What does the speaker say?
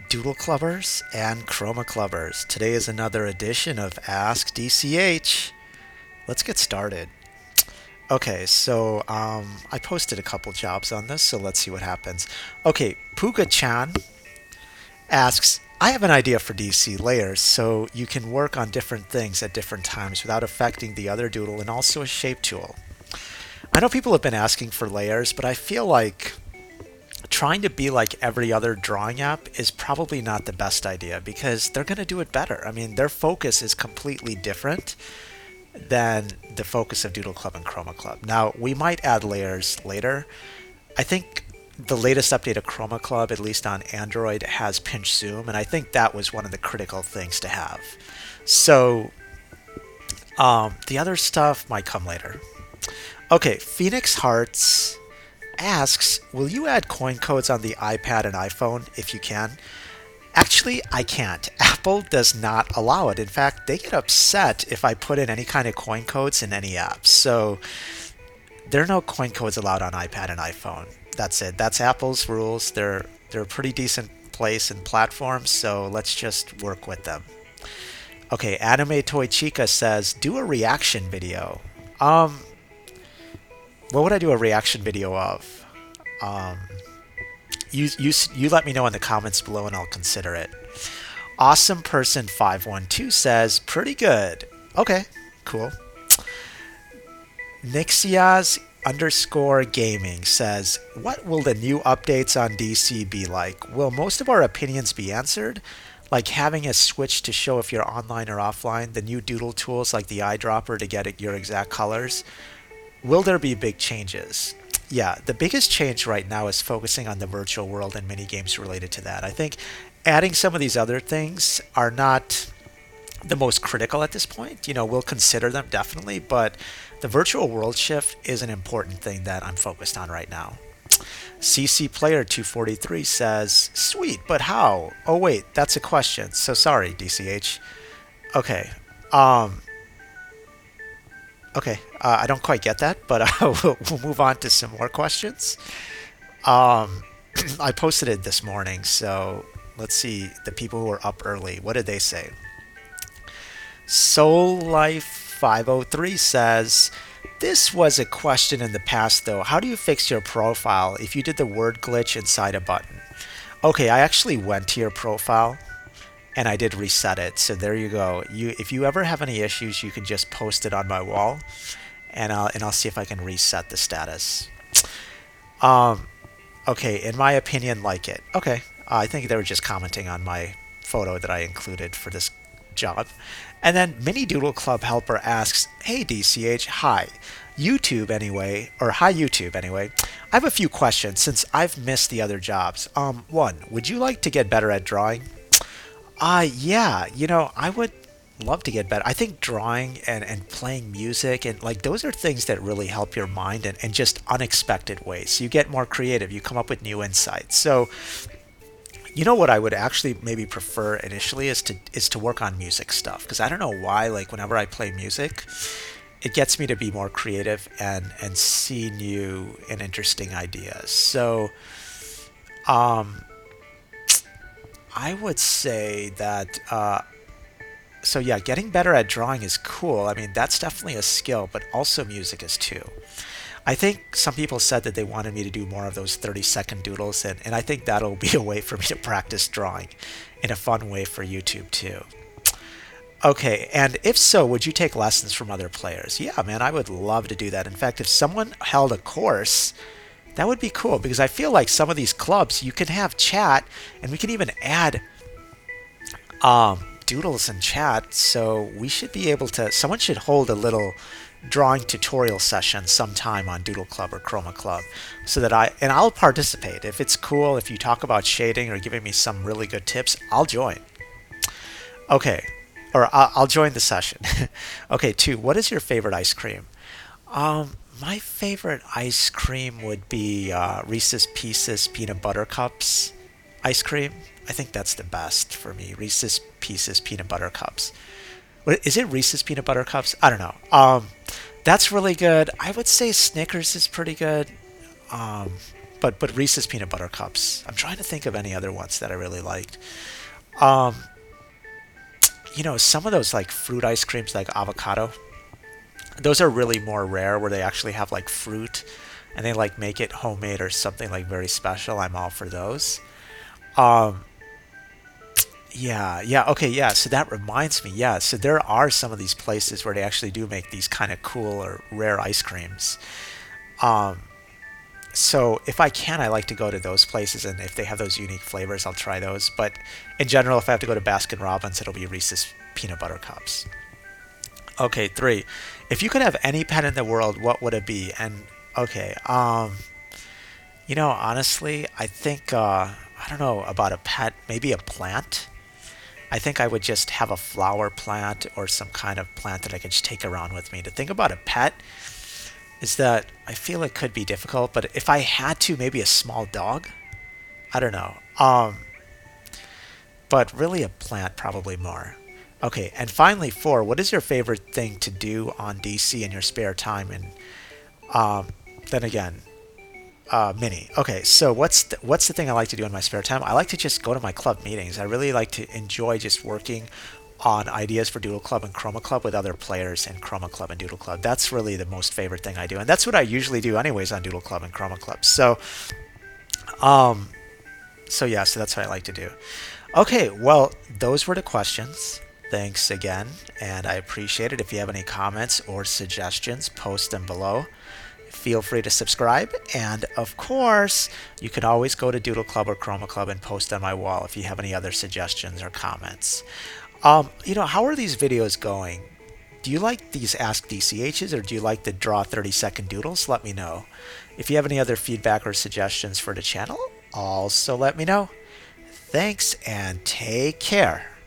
Doodle Clubbers and Chroma Clubbers. Today is another edition of Ask DCH. Let's get started. Okay, I posted a couple jobs on this, so let's see what happens. Okay, Puga-chan asks, I have an idea for DC layers so you can work on different things at different times without affecting the other doodle and also a shape tool. I know people have been asking for layers, but I feel like trying to be like every other drawing app is probably not the best idea because they're going to do it better. I mean, their focus is completely different than the focus of Doodle Club and Chroma Club. Now, we might add layers later. I think the latest update of Chroma Club, at least on Android, has pinch zoom, and I think that was one of the critical things to have. So, the other stuff might come later. Okay, Phoenix Hearts asks, will you add coin codes on the iPad and iPhone if you can? Actually, I can't. Apple does not allow it. In fact, they get upset if I put in any kind of coin codes in any apps. So there are no coin codes allowed on iPad and iPhone. That's it. That's Apple's rules. They're a pretty decent place and platform, so let's just work with them. Okay, Anime Toy Chica says, do a reaction video. What would I do a reaction video of? Um, you let me know in the comments below and I'll consider it. Awesome Person 512 says, pretty good. Okay, cool. Nixias underscore gaming says, what will the new updates on DC be like? Will most of our opinions be answered? Like having a switch to show if you're online or offline, the new doodle tools like the eyedropper to get your exact colors? Will there be big changes? Yeah, the biggest change right now is focusing on the virtual world and mini games related to that. I think adding some of these other things are not the most critical at this point. You know, we'll consider them definitely, but the virtual world shift is an important thing that I'm focused on right now. CC Player 243 says, sweet, but how? Oh wait, that's a question. So sorry, DCH. Okay. I don't quite get that, but we'll move on to some more questions. I posted it this morning, so let's see the people who are up early. What did they say? Soul Life 503 says, this was a question in the past though. How do you fix your profile if you did the word glitch inside a button? Okay, I actually went to your profile and I did reset it. So there you go. If you ever have any issues, you can just post it on my wall, and I'll see if I can reset the status. Okay, in my opinion, like it. Okay, I think they were just commenting on my photo that I included for this job. And then Mini Doodle Club Helper asks, hey DCH, hi. YouTube anyway, or hi YouTube anyway. I have a few questions since I've missed the other jobs. One, would you like to get better at drawing? Yeah, I would love to get better. I think drawing and playing music and like those are things that really help your mind and just unexpected ways. You get more creative, you come up with new insights. So, you know what I would actually maybe prefer initially is to work on music stuff because I don't know why like whenever I play music, it gets me to be more creative and see new and interesting ideas. So, I would say that, so yeah, getting better at drawing is cool. I mean, that's definitely a skill, but also music is too. I think some people said that they wanted me to do more of those 30-second doodles, and I think that'll be a way for me to practice drawing in a fun way for YouTube too. Okay, and if so, would you take lessons from other players? Yeah, man, I would love to do that. In fact, if someone held a course, that would be cool because I feel like some of these clubs you can have chat and we can even add doodles in chat. So we should be able to, someone should hold a little drawing tutorial session sometime on Doodle Club or Chroma Club so that I'll participate. If it's cool, if you talk about shading or giving me some really good tips, I'll join. Okay, or I'll join the session. Okay, two, what is your favorite ice cream? My favorite ice cream would be Reese's Pieces Peanut Butter Cups ice cream. I think that's the best for me. Reese's Pieces Peanut Butter Cups. What, is it Reese's Peanut Butter Cups? I don't know. That's really good. I would say Snickers is pretty good. but Reese's peanut butter cups. I'm trying to think of any other ones that I really liked. Um, some of those like fruit ice creams, like avocado, those are really more rare where they actually have like fruit and they like make it homemade or something like very special. I'm all for those. Um, yeah, okay, yeah. So that reminds me, yeah. So there are some of these places where they actually do make these kind of cool or rare ice creams. Um, so if I can, I like to go to those places, and if they have those unique flavors, I'll try those. But in general, if I have to go to Baskin Robbins, it'll be Reese's peanut butter cups. Okay, three. If you could have any pet in the world, what would it be? And okay, honestly, I think I don't know about a pet, maybe a plant. I think I would just have a flower plant or some kind of plant that I could just take around with me. To think about a pet is that I feel it could be difficult, but if I had to, maybe a small dog. I don't know. But really a plant probably more. Okay, and finally, four. What is your favorite thing to do on DC in your spare time? And um, then again, mini. Okay, so what's the thing I like to do in my spare time? I like to just go to my club meetings. I really like to enjoy just working on ideas for Doodle Club and Chroma Club with other players in Chroma Club and Doodle Club. That's really the most favorite thing I do, and that's what I usually do anyways on Doodle Club and Chroma Club. Um, so that's what I like to do. Okay, well, those were the questions. Thanks again, and I appreciate it. If you have any comments or suggestions, post them below. Feel free to subscribe, and of course, you can always go to Doodle Club or Chroma Club and post on my wall if you have any other suggestions or comments. How are these videos going? Do you like these Ask DCHs or do you like the draw 30-second doodles? Let me know. If you have any other feedback or suggestions for the channel, also let me know. Thanks and take care.